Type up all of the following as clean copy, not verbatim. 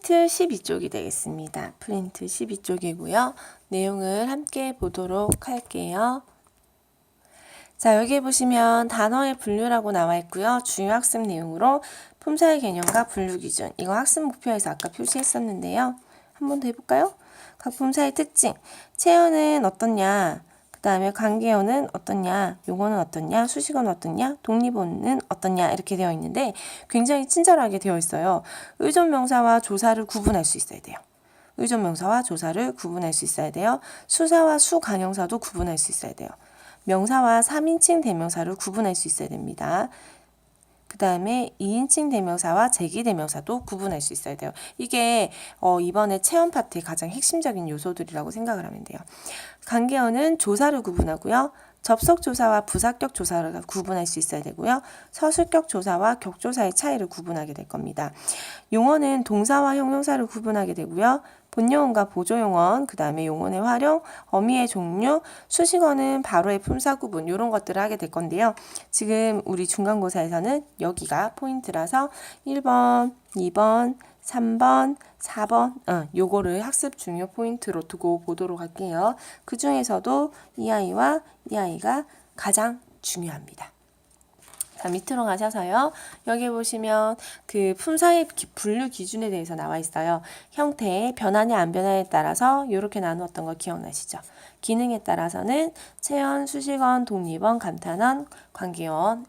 프린트 12쪽이 되겠습니다. 프린트 12쪽이고요. 내용을 함께 보도록 할게요. 자, 여기 보시면 단어의 분류라고 나와 있고요. 중요 학습 내용으로 품사의 개념과 분류 기준. 이거 학습 목표에서 아까 표시했었는데요. 한 번 더 해볼까요? 각 품사의 특징. 체어는 어떻냐? 그 다음에 관계어는 어떻냐? 용어는 어떻냐? 수식어는 어떻냐? 독립어는 어떻냐? 이렇게 되어 있는데 굉장히 친절하게 되어 있어요. 의존명사와 조사를 구분할 수 있어야 돼요. 의존명사와 조사를 구분할 수 있어야 돼요. 수사와 수관형사도 구분할 수 있어야 돼요. 명사와 3인칭 대명사를 구분할 수 있어야 됩니다. 그 다음에 2인칭 대명사와 제기대명사도 구분할 수 있어야 돼요. 이게 이번에 체험 파트의 가장 핵심적인 요소들이라고 생각을 하면 돼요. 관계어는 조사를 구분하고요. 접속조사와 부사격 조사를 구분할 수 있어야 되고요. 서술격 조사와 격조사의 차이를 구분하게 될 겁니다. 용어는 동사와 형용사를 구분하게 되고요. 본용어과 보조용어, 그 다음에 용어의 활용, 어미의 종류, 수식어는 바로의 품사 구분 이런 것들을 하게 될 건데요. 지금 우리 중간고사에서는 여기가 포인트라서 1번, 2번, 3번, 4번 요거를 학습 중요 포인트로 두고 보도록 할게요. 그 중에서도 이 아이와 이 아이가 가장 중요합니다. 자, 밑으로 가셔서요. 여기 보시면 그 품사의 분류 기준에 대해서 나와 있어요. 형태, 변하냐 안 변하냐에 따라서 이렇게 나누었던 거 기억나시죠? 기능에 따라서는 체언, 수식언, 독립언, 감탄언, 관계언,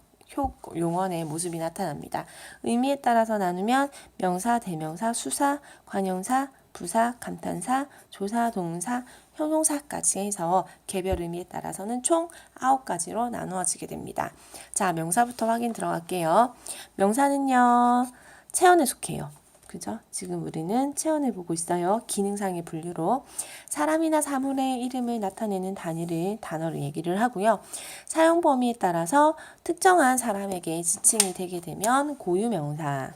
용언의 모습이 나타납니다. 의미에 따라서 나누면 명사, 대명사, 수사, 관형사, 부사, 감탄사, 조사, 동사, 형용사까지 해서 개별 의미에 따라서는 총 9가지로 나누어지게 됩니다. 자, 명사부터 확인 들어갈게요. 명사는요, 체언에 속해요. 그죠? 지금 우리는 체언을 보고 있어요. 기능상의 분류로. 사람이나 사물의 이름을 나타내는 단어를 얘기를 하고요. 사용 범위에 따라서 특정한 사람에게 지칭이 되게 되면 고유명사,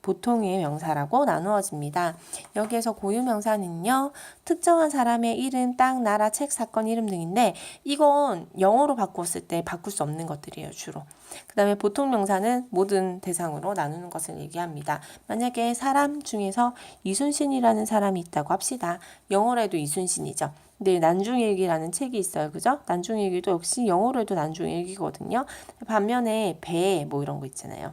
보통의 명사라고 나누어집니다. 여기에서 고유명사는요. 특정한 사람의 이름, 땅, 나라, 책, 사건, 이름 등인데 이건 영어로 바꿨을 때 바꿀 수 없는 것들이에요. 주로. 그 다음에 보통명사는 모든 대상으로 나누는 것을 얘기합니다. 만약에 사람 중에서 이순신이라는 사람이 있다고 합시다. 영어로 해도 이순신이죠. 네, 난중일기라는 책이 있어요. 그죠? 난중일기도 역시 영어로 해도 난중일기거든요. 반면에 배 뭐 이런 거 있잖아요.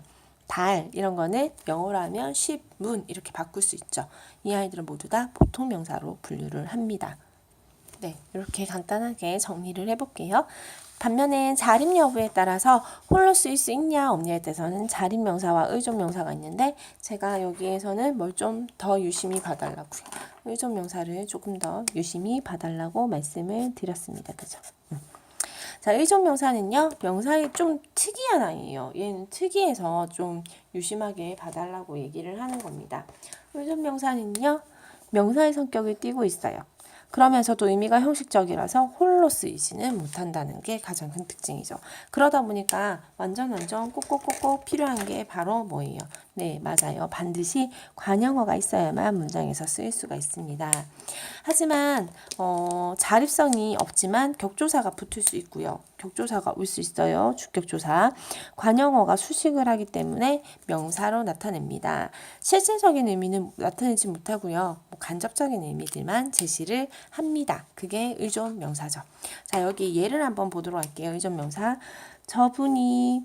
달 이런 거는 영어로 하면 ship, moon 이렇게 바꿀 수 있죠. 이 아이들은 모두 다 보통 명사로 분류를 합니다. 네, 이렇게 간단하게 정리를 해볼게요. 반면에 자립 여부에 따라서 홀로 쓰일 수 있냐 없냐에 대해서는 자립 명사와 의존 명사가 있는데 제가 여기에서는 뭘 좀 더 유심히 봐달라고요. 의존 명사를 조금 더 유심히 봐달라고 말씀을 드렸습니다. 그죠? 자, 의존 명사는요, 명사의 좀 특이한 아이예요. 얘는 특이해서 좀 유심하게 봐달라고 얘기를 하는 겁니다. 의존 명사는요, 명사의 성격을 띠고 있어요. 그러면서도 의미가 형식적이라서 홀로 쓰이지는 못한다는 게 가장 큰 특징이죠. 그러다 보니까 완전 꼭꼭꼭꼭 필요한 게 바로 뭐예요? 네, 맞아요. 반드시 관형어가 있어야만 문장에서 쓰일 수가 있습니다. 하지만 자립성이 없지만 격조사가 붙을 수 있고요. 격조사가 올 수 있어요. 주격조사. 관형어가 수식을 하기 때문에 명사로 나타냅니다. 실질적인 의미는 나타내지 못하고요. 간접적인 의미들만 제시를 합니다. 그게 의존 명사죠. 자, 여기 예를 한번 보도록 할게요. 의존 명사. 저분이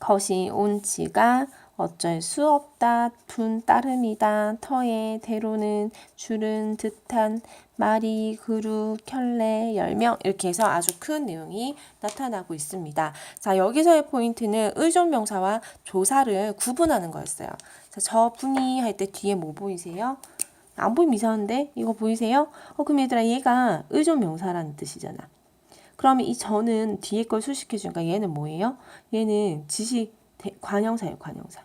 것이 온치가 어쩔 수 없다, 분 따름이다, 터에, 대로는, 줄은, 듯한, 말이, 그루, 켤레, 10명 이렇게 해서 아주 큰 내용이 나타나고 있습니다. 자, 여기서의 포인트는 의존 명사와 조사를 구분하는 거였어요. 자, 저분이 할 때 뒤에 뭐 보이세요? 안 보이면 이상한데? 이거 보이세요? 그럼 얘들아 얘가 의존 명사라는 뜻이잖아. 그러면 이 저는 뒤에 걸 수식해 주니까 얘는 뭐예요? 얘는 관형사예요, 관형사.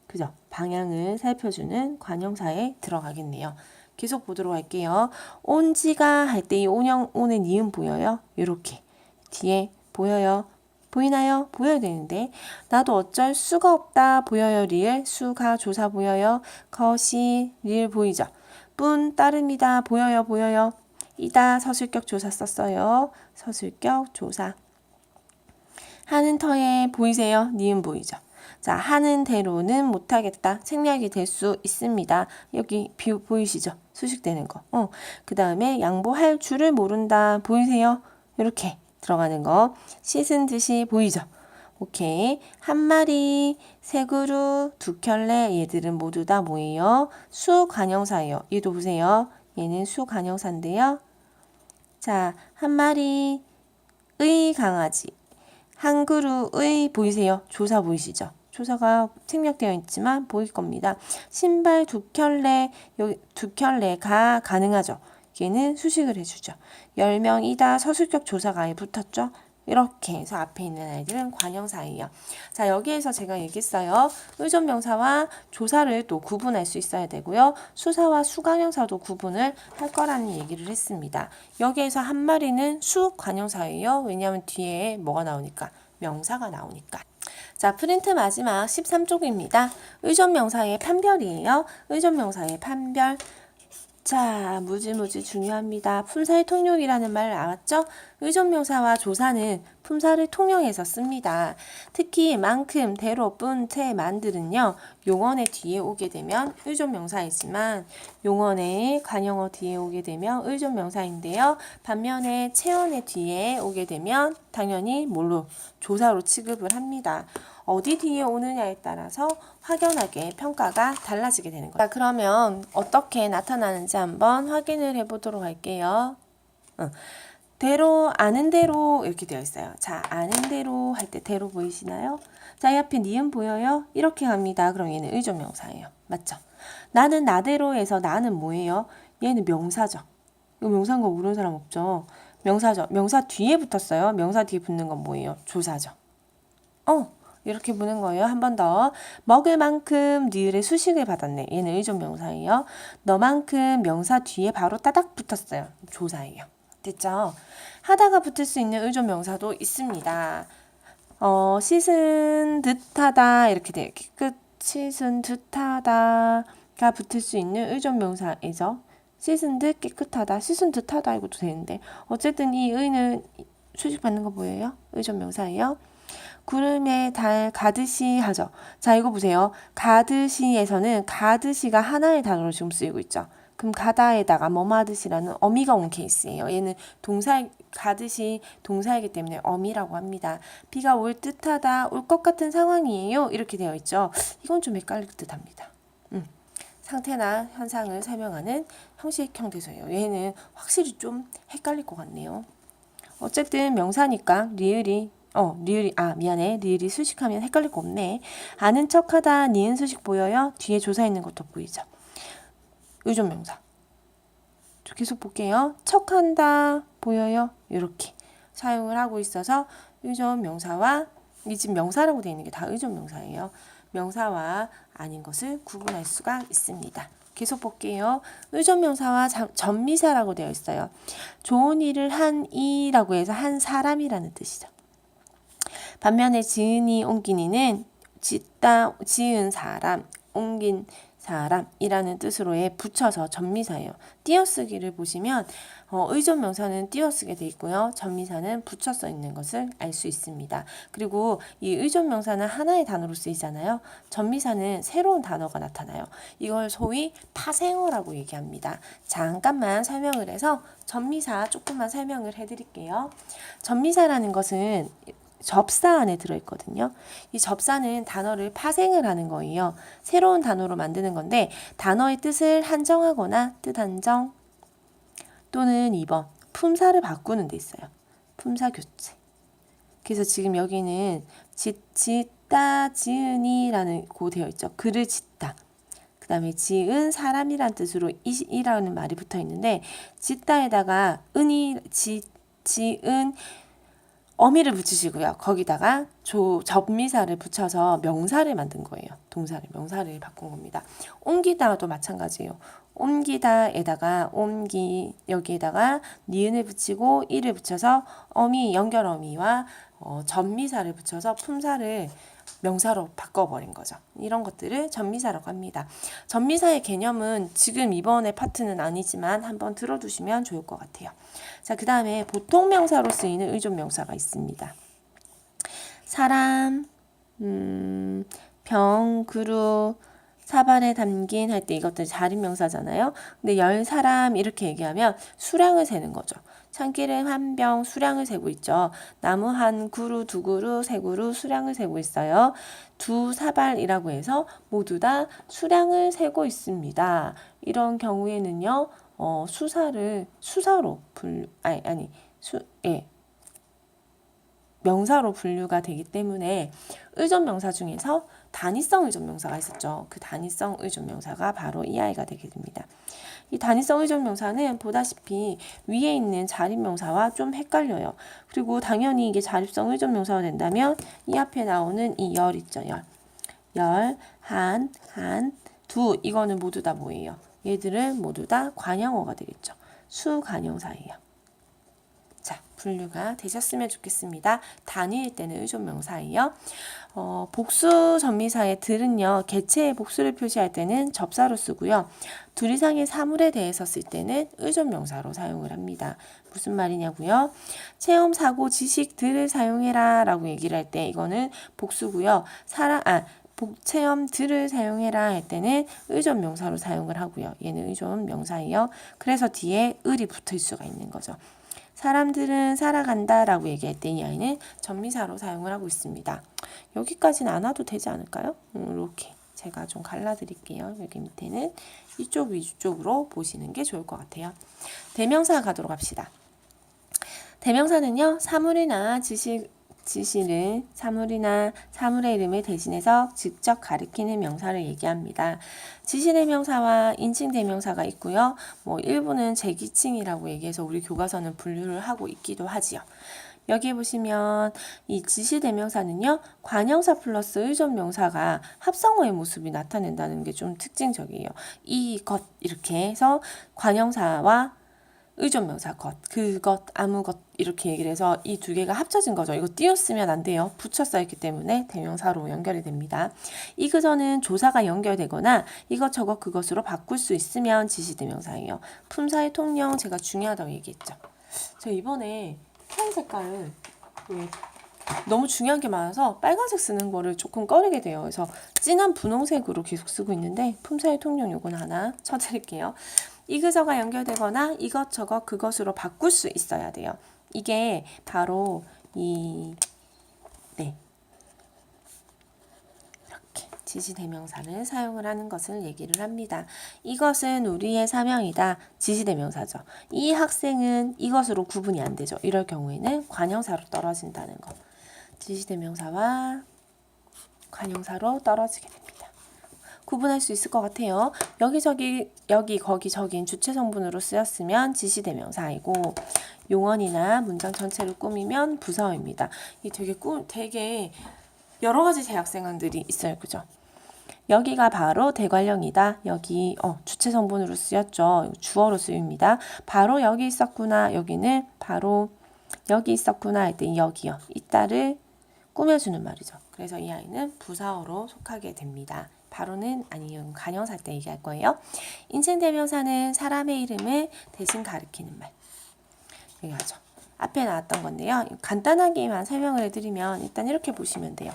그죠? 방향을 살펴주는 관형사에 들어가겠네요. 계속 보도록 할게요. 온지가 할 때 이 온의 니은 보여요? 이렇게 뒤에 보여요. 보이나요? 보여야 되는데 나도 어쩔 수가 없다 보여요. 리을 수가 조사 보여요. 것이 리을 보이죠? 뿐 따름이다 보여요. 보여요. 이다 서술격 조사 썼어요. 서술격 조사. 하는 터에 보이세요? 니은 보이죠? 자, 하는 대로는 못하겠다. 생략이 될 수 있습니다. 여기 보이시죠? 수식되는 거. 그 다음에 양보할 줄을 모른다. 보이세요? 이렇게 들어가는 거. 씻은 듯이 보이죠? 오케이. 한 마리, 세 그루, 두 켤레 얘들은 모두 다 뭐예요? 수관형사예요. 얘도 보세요. 얘는 수관형사인데요. 자, 한 마리의 강아지. 한 그루의 보이세요? 조사 보이시죠? 조사가 생략되어 있지만 보일 겁니다. 신발 두 켤레, 여기 두 켤레가 가능하죠. 얘는 수식을 해주죠. 10명이다. 서술격 조사가 아예 붙었죠. 이렇게 해서 앞에 있는 아이들은 관형사예요. 자, 여기에서 제가 얘기했어요. 의존명사와 조사를 또 구분할 수 있어야 되고요. 수사와 수관형사도 구분을 할 거라는 얘기를 했습니다. 여기에서 한 마리는 수관형사예요. 왜냐하면 뒤에 뭐가 나오니까? 명사가 나오니까. 자, 프린트 마지막 13쪽입니다. 의존명사의 판별이에요. 의존명사의 판별. 자, 무지 중요합니다. 품사의 통용이라는 말 나왔죠? 의존명사와 조사는 품사를 통용해서 씁니다. 특히 만큼, 대로, 뿐, 채, 만들은요. 용언의 뒤에 오게 되면 의존명사이지만 용언의 관형어 뒤에 오게 되면 의존명사인데요. 반면에 채언의 뒤에 오게 되면 당연히 뭘로? 조사로 취급을 합니다. 어디 뒤에 오느냐에 따라서 확연하게 평가가 달라지게 되는 거예요. 자, 그러면 어떻게 나타나는지 한번 확인을 해보도록 할게요. 대로, 아는 대로 이렇게 되어 있어요. 자, 아는 대로 할 때 대로 보이시나요? 자, 이 앞에 니은 보여요? 이렇게 갑니다. 그럼 얘는 의존명사예요. 맞죠? 나는 나대로 해서 나는 뭐예요? 얘는 명사죠. 이거 명사인 거 모르는 사람 없죠? 명사죠. 명사 뒤에 붙었어요. 명사 뒤에 붙는 건 뭐예요? 조사죠. 이렇게 보는 거예요. 한 번 더. 먹을 만큼 니을의 수식을 받았네. 얘는 의존명사예요. 너만큼 명사 뒤에 바로 따닥 붙었어요. 조사예요. 됐죠? 하다가 붙을 수 있는 의존명사도 있습니다. 씻은 듯하다 이렇게 돼요. 끝 씻은 듯하다가 붙을 수 있는 의존명사이죠. 씻은 듯 깨끗하다. 씻은 듯하다 이것도 되는데 어쨌든 이 의는 수식받는 거 보여요? 의존명사예요. 구름에 달 가듯이 하죠. 자, 이거 보세요. 가듯이에서는 가듯이가 하나의 단어로 지금 쓰이고 있죠. 그럼 가다에다가 뭐하듯이라는 어미가 온 케이스예요. 얘는 동사 가듯이 동사이기 때문에 어미라고 합니다. 비가 올 듯하다, 올 것 같은 상황이에요. 이렇게 되어 있죠. 이건 좀 헷갈릴 듯합니다. 상태나 현상을 설명하는 형식형 대소예요. 얘는 확실히 좀 헷갈릴 것 같네요. 어쨌든 명사니까 리을이 수식하면 헷갈릴 거 없네. 아는 척하다 니은 수식 보여요? 뒤에 조사 있는 것도 보이죠? 의존명사. 계속 볼게요. 척한다 보여요? 이렇게 사용을 하고 있어서 의존명사와 이 지금 명사라고 되어 있는 게 다 의존명사예요. 명사와 아닌 것을 구분할 수가 있습니다. 계속 볼게요. 의존명사와 전미사라고 되어 있어요. 좋은 일을 한 이라고 해서 한 사람이라는 뜻이죠. 반면에 지은이 옮기니는 짓다, 지은 사람, 옮긴 사람이라는 뜻으로에 붙여서 전미사예요. 띄어쓰기를 보시면 의존명사는 띄어쓰게 돼 있고요. 전미사는 붙여 써 있는 것을 알 수 있습니다. 그리고 이 의존명사는 하나의 단어로 쓰이잖아요. 전미사는 새로운 단어가 나타나요. 이걸 소위 파생어라고 얘기합니다. 잠깐만 설명을 해서 전미사 조금만 설명을 해드릴게요. 전미사라는 것은 접사 안에 들어있거든요. 이 접사는 단어를 파생을 하는 거예요. 새로운 단어로 만드는 건데 단어의 뜻을 한정하거나 뜻 한정 또는 2번 품사를 바꾸는 데 있어요. 품사 교체. 그래서 지금 여기는 짓다 지은이라는 고 되어 있죠. 글을 짓다. 그 다음에 지은 사람이란 뜻으로 이라는 말이 붙어 있는데 짓다에다가 은이 지은 어미를 붙이시고요. 거기다가 접미사를 붙여서 명사를 만든 거예요. 동사를 명사를 바꾼 겁니다. 옮기다도 마찬가지예요. 옮기다에다가 여기에다가 니은을 붙이고 이를 붙여서 어미 연결 어미와 접미사를 붙여서 품사를 명사로 바꿔버린 거죠. 이런 것들을 전미사라고 합니다. 전미사의 개념은 지금 이번에 파트는 아니지만 한번 들어두시면 좋을 것 같아요. 자, 그 다음에 보통 명사로 쓰이는 의존명사가 있습니다. 사람, 병, 그루, 사발에 담긴 할 때 이것들 자립명사잖아요. 근데 10사람 이렇게 얘기하면 수량을 세는 거죠. 참기름 한 병 수량을 세고 있죠. 나무 한 그루, 두 그루, 세 그루 수량을 세고 있어요. 두 사발이라고 해서 모두 다 수량을 세고 있습니다. 이런 경우에는요, 수사로 명사로 분류가 되기 때문에 의존명사 중에서 단위성 의존명사가 있었죠. 그 단위성 의존명사가 바로 이 아이가 되게 됩니다. 이 단위성 의존명사는 보다시피 위에 있는 자립명사와 좀 헷갈려요. 그리고 당연히 이게 자립성 의존명사가 된다면 이 앞에 나오는 이 열 있죠. 열, 한, 두 이거는 모두 다 뭐예요? 얘들은 모두 다 관형어가 되겠죠. 수관형사예요. 자, 분류가 되셨으면 좋겠습니다. 단위일 때는 의존명사예요. 복수 전미사의 들은요, 개체의 복수를 표시할 때는 접사로 쓰고요. 둘 이상의 사물에 대해서 쓸 때는 의존명사로 사용을 합니다. 무슨 말이냐고요? 체험, 사고, 지식, 들을 사용해라 라고 얘기를 할 때 이거는 복수고요. 체험, 들을 사용해라 할 때는 의존명사로 사용을 하고요. 얘는 의존명사예요. 그래서 뒤에 을이 붙을 수가 있는 거죠. 사람들은 살아간다 라고 얘기할 때 이 아이는 전미사로 사용을 하고 있습니다. 여기까지는 안 와도 되지 않을까요? 이렇게 제가 좀 갈라드릴게요. 여기 밑에는 이쪽 위쪽으로 보시는 게 좋을 것 같아요. 대명사 가도록 합시다. 대명사는요, 사물이나 지시를 사물이나 사물의 이름을 대신해서 직접 가리키는 명사를 얘기합니다. 지시대명사와 인칭대명사가 있고요. 일부는 제기칭이라고 얘기해서 우리 교과서는 분류를 하고 있기도 하지요. 여기에 보시면 이 지시대명사는요, 관형사 플러스 의존명사가 합성어의 모습이 나타낸다는 게 좀 특징적이에요. 이것 이렇게 해서 관형사와 의존명사 것, 그것, 아무 것 이렇게 얘기를 해서 이 두 개가 합쳐진 거죠. 이거 띄었으면 안 돼요. 붙여 써있기 때문에 대명사로 연결이 됩니다. 이그저는 조사가 연결되거나 이것저것 그것으로 바꿀 수 있으면 지시대명사예요. 품사의 통령 제가 중요하다고 얘기했죠. 제가 이번에 펜 색깔을 너무 중요한 게 많아서 빨간색 쓰는 거를 조금 꺼리게 돼요. 그래서 진한 분홍색으로 계속 쓰고 있는데 품사의 통령 요건 하나 쳐드릴게요. 이그저가 연결되거나 이것저것 그것으로 바꿀 수 있어야 돼요. 이게 바로 이렇게 지시대명사를 사용을 하는 것을 얘기를 합니다. 이것은 우리의 사명이다. 지시대명사죠. 이 학생은 이것으로 구분이 안 되죠. 이럴 경우에는 관형사로 떨어진다는 거. 지시대명사와 관형사로 떨어지게 됩니다. 구분할 수 있을 것 같아요. 여기저기 여기 거기 저긴 주체 성분으로 쓰였으면 지시대명사이고 용언이나 문장 전체를 꾸미면 부사어입니다. 이 되게 여러 가지 재학생들이 있어요. 그죠? 여기가 바로 대관령이다. 여기 주체 성분으로 쓰였죠. 주어로 쓰입니다. 바로 여기 있었구나. 여기는 바로 여기 있었구나 할 때 여기요. 이따를 꾸며주는 말이죠. 그래서 이 아이는 부사어로 속하게 됩니다. 바로는 아니요. 관형사 때 얘기할 거예요. 인칭대명사는 사람의 이름을 대신 가리키는 말. 얘기하죠. 앞에 나왔던 건데요. 간단하게만 설명을 해드리면 일단 이렇게 보시면 돼요.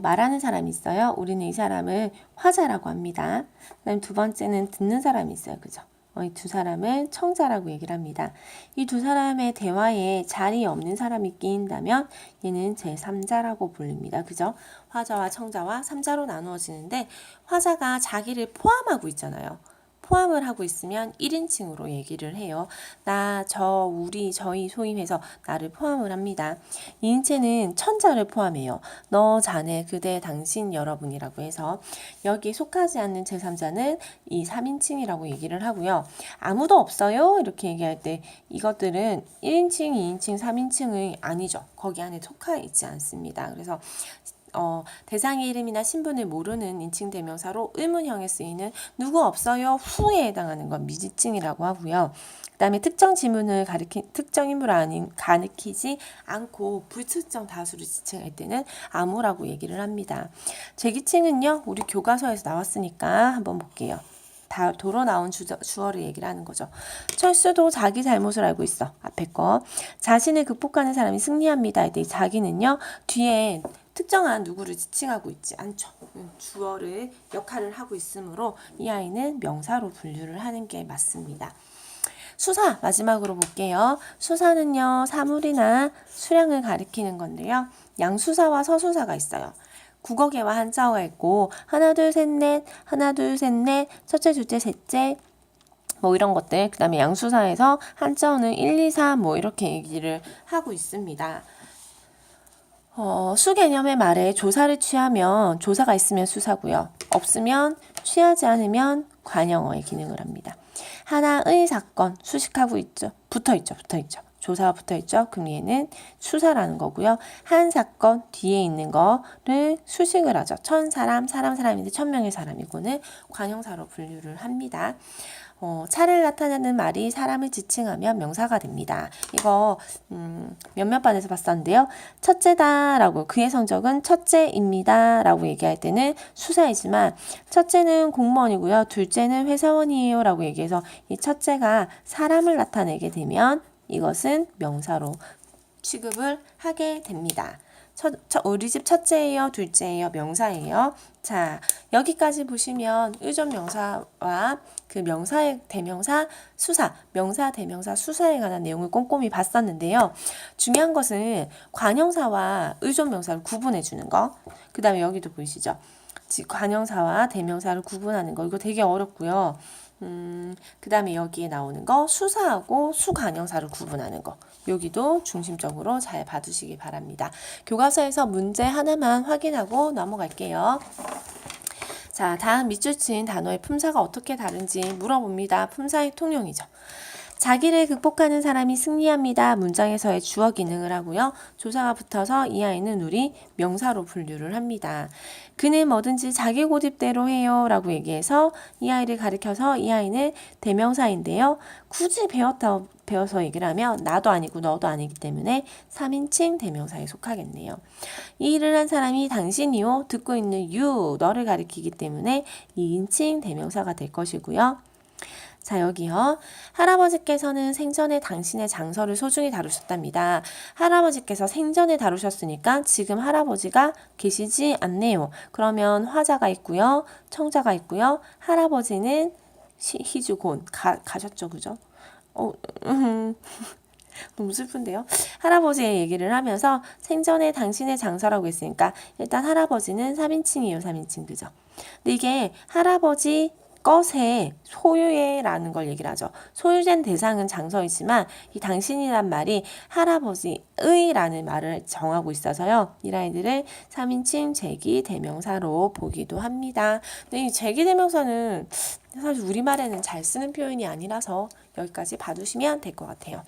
말하는 사람이 있어요. 우리는 이 사람을 화자라고 합니다. 그다음 두 번째는 듣는 사람이 있어요. 그죠? 이 두 사람을 청자라고 얘기를 합니다. 이 두 사람의 대화에 자리 없는 사람이 끼인다면 얘는 제3자라고 불립니다. 그죠? 화자와 청자와 3자로 나누어지는데 화자가 자기를 포함하고 있잖아요. 포함을 하고 있으면 1인칭으로 얘기를 해요. 나, 저, 우리, 저희 소임해서 나를 포함을 합니다. 2인체는 천자를 포함해요. 너, 자네, 그대, 당신, 여러분이라고 해서 여기에 속하지 않는 제3자는 이 3인칭이라고 얘기를 하고요. 아무도 없어요? 이렇게 얘기할 때 이것들은 1인칭, 2인칭, 3인칭이 아니죠. 거기 안에 속하 있지 않습니다. 그래서 대상의 이름이나 신분을 모르는 인칭대명사로 의문형에 쓰이는 누구 없어요? 후에 해당하는 건 미지칭이라고 하고요. 그 다음에 특정 지문을 특정 인물을 가리키지 않고 불특정 다수를 지칭할 때는 아무라고 얘기를 합니다. 제기칭은요, 우리 교과서에서 나왔으니까 한번 볼게요. 다 도로 나온 주어를 얘기를 하는 거죠. 철수도 자기 잘못을 알고 있어. 앞에 거. 자신을 극복하는 사람이 승리합니다. 할 때 자기는요, 뒤에 특정한 누구를 지칭하고 있지 않죠. 주어를 역할을 하고 있으므로 이 아이는 명사로 분류를 하는 게 맞습니다. 수사 마지막으로 볼게요. 수사는요, 사물이나 수량을 가리키는 건데요. 양수사와 서수사가 있어요. 국어계와 한자어가 있고 하나 둘 셋 넷, 하나 둘 셋 넷, 첫째 둘째 셋째 뭐 이런 것들. 그 다음에 양수사에서 한자어는 1, 2, 3 뭐 이렇게 얘기를 하고 있습니다. 수 개념의 말에 조사를 취하면 조사가 있으면 수사고요. 없으면 취하지 않으면 관형어의 기능을 합니다. 하나의 사건 수식하고 있죠. 붙어있죠. 조사가 붙어있죠. 그럼 얘는 수사라는 거고요. 한 사건 뒤에 있는 거를 수식을 하죠. 천 사람, 사람인데 1000명의 사람이고는 관형사로 분류를 합니다. 차를 나타내는 말이 사람을 지칭하면 명사가 됩니다. 이거 몇몇 반에서 봤었는데요. 첫째다라고 그의 성적은 첫째입니다 라고 얘기할 때는 수사이지만 첫째는 공무원이고요. 둘째는 회사원이에요 라고 얘기해서 이 첫째가 사람을 나타내게 되면 이것은 명사로 취급을 하게 됩니다. 우리 집 첫째예요, 둘째예요, 명사예요. 자, 여기까지 보시면 의존 명사와 그 명사의 대명사 수사, 명사 대명사 수사에 관한 내용을 꼼꼼히 봤었는데요. 중요한 것은 관형사와 의존 명사를 구분해 주는 거. 그 다음에 여기도 보이시죠? 관형사와 대명사를 구분하는 거. 이거 되게 어렵고요. 그 다음에 여기에 나오는 거 수사하고 수관형사를 구분하는 거. 여기도 중심적으로 잘 봐두시기 바랍니다. 교과서에서 문제 하나만 확인하고 넘어갈게요. 자, 다음 밑줄 친 단어의 품사가 어떻게 다른지 물어봅니다. 품사의 통용이죠. 자기를 극복하는 사람이 승리합니다. 문장에서의 주어 기능을 하고요. 조사가 붙어서 이 아이는 우리 명사로 분류를 합니다. 그는 뭐든지 자기 고집대로 해요 라고 얘기해서 이 아이를 가리켜서 이 아이는 대명사인데요. 굳이 배워서 얘기를 하면 나도 아니고 너도 아니기 때문에 3인칭 대명사에 속하겠네요. 이 일을 한 사람이 당신이요. 듣고 있는 you, 너를 가리키기 때문에 2인칭 대명사가 될 것이고요. 자, 여기요. 할아버지께서는 생전에 당신의 장서를 소중히 다루셨답니다. 할아버지께서 생전에 다루셨으니까 지금 할아버지가 계시지 않네요. 그러면 화자가 있고요. 청자가 있고요. 할아버지는 희주곤 가셨죠, 그죠? 너무 슬픈데요. 할아버지의 얘기를 하면서 생전에 당신의 장서라고 했으니까 일단 할아버지는 3인칭이에요. 3인칭, 그죠? 근데 이게 할아버지 것의 소유의라는 걸 얘기를 하죠. 소유된 대상은 장서이지만 이 당신이란 말이 할아버지의라는 말을 정하고 있어서요. 이 아이들을 3인칭 제기 대명사로 보기도 합니다. 근데 이 제기 대명사는 사실 우리말에는 잘 쓰는 표현이 아니라서 여기까지 봐두시면 될 것 같아요.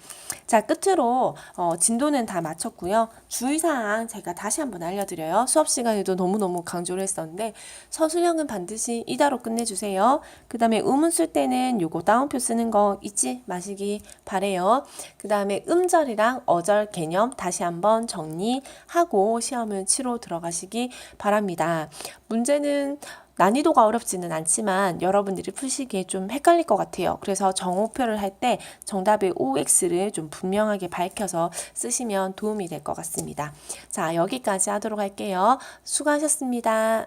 자, 끝으로 진도는 다 마쳤고요. 주의사항 제가 다시 한번 알려드려요. 수업 시간에도 너무너무 강조를 했었는데 서술형은 반드시 이다로 끝내주세요. 그 다음에 의문 쓸 때는 요거 따옴표 쓰는 거 잊지 마시기 바래요. 그 다음에 음절이랑 어절 개념 다시 한번 정리하고 시험을 치러 들어가시기 바랍니다. 문제는 난이도가 어렵지는 않지만 여러분들이 푸시기에 좀 헷갈릴 것 같아요. 그래서 정오표를 할 때 정답의 OX를 좀 분명하게 밝혀서 쓰시면 도움이 될 것 같습니다. 자, 여기까지 하도록 할게요. 수고하셨습니다.